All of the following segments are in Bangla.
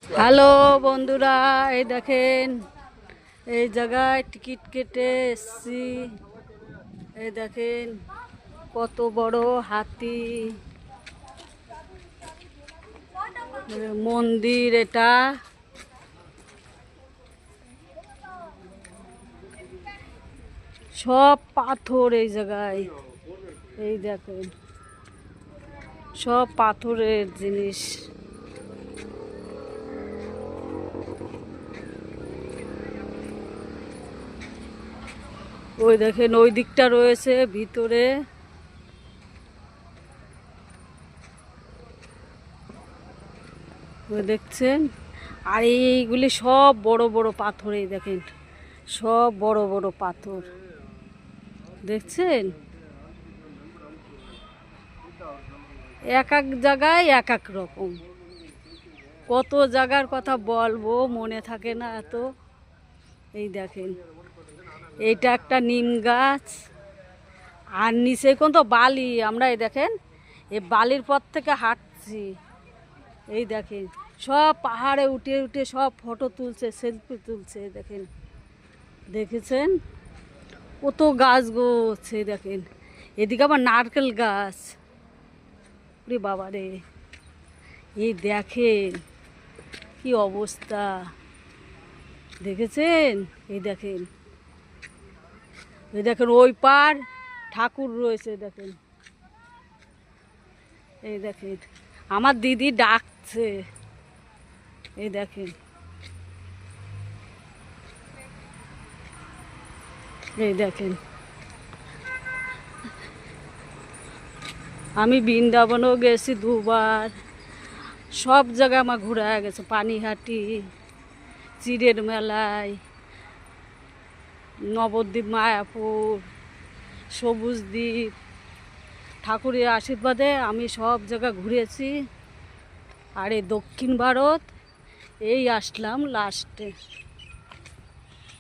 হ্যালো বন্ধুরা, এই দেখেন এই জায়গায় টিকিট কেটে এসছি। এই দেখেন কত বড় হাতি মন্দির, এটা সব পাথর এই জায়গায়। এই দেখেন সব পাথরের জিনিস। ওই দেখেন ওই দিকটা রয়েছে ভিতরে। ওই দেখছেন, আর এইগুলি সব বড় বড় পাথর। এই দেখেন সব বড় বড় পাথর দেখছেন। এক এক জায়গায় এক এক রকম। কত জায়গার কথা বলবো, মনে থাকে না এত। এই দেখেন এইটা একটা নিম গাছ, আর নিচে কোন তো বালি। আমরা এই দেখেন এই বালির পর থেকে হাঁটছি। এই দেখেন সব পাহাড়ে উঠে উঠে সব ফটো তুলছে, সেলফি তুলছে। দেখেন, দেখেছেন কত গাছ গোছ। এই দেখেন এদিকে আবার নারকেল গাছ। রে বাবা রে, এই দেখেন কি অবস্থা, দেখেছেন। এই দেখেন, এই দেখেন ওই পার ঠাকুর রয়েছে। দেখেন, এই দেখেন আমার দিদি ডাকছে। এই দেখেন, এই দেখেন আমি বৃন্দাবনও গেছি দুবার। সব জায়গায় আমার ঘোরা গেছে। পানিহাটি, চিড়ের মেলায়, নবদ্বীপ, মায়াপুর, সবুজ দ্বীপ। ঠাকুরের আশীর্বাদে আমি সব জায়গা ঘুরেছি। আর এই দক্ষিণ ভারত এই আসলাম লাস্টে।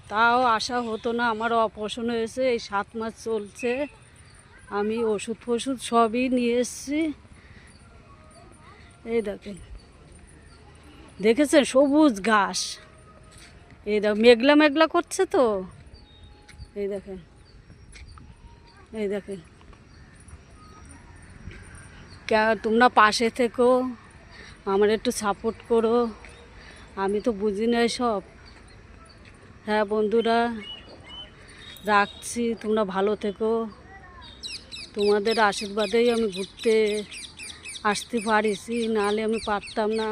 তাও আসা হতো না, আমার অপারেশন হয়েছে, এই 7 মাস চলছে। আমি ওষুধ ফষুধ সবই নিয়ে এসেছি। এই দেখেন, দেখেছেন সবুজ ঘাস। এই দেখ মেঘলা মেঘলা করছে তো। এই দেখেন, এই দেখেন তোমরা পাশে থেকো, আমার একটু সাপোর্ট করো। আমি তো বুঝি না সব। হ্যাঁ বন্ধুরা, রাখছি। তোমরা ভালো থেকো। তোমাদের আশীর্বাদেই আমি ঘুরতে আসতে পারিছি, নাহলে আমি পারতাম না।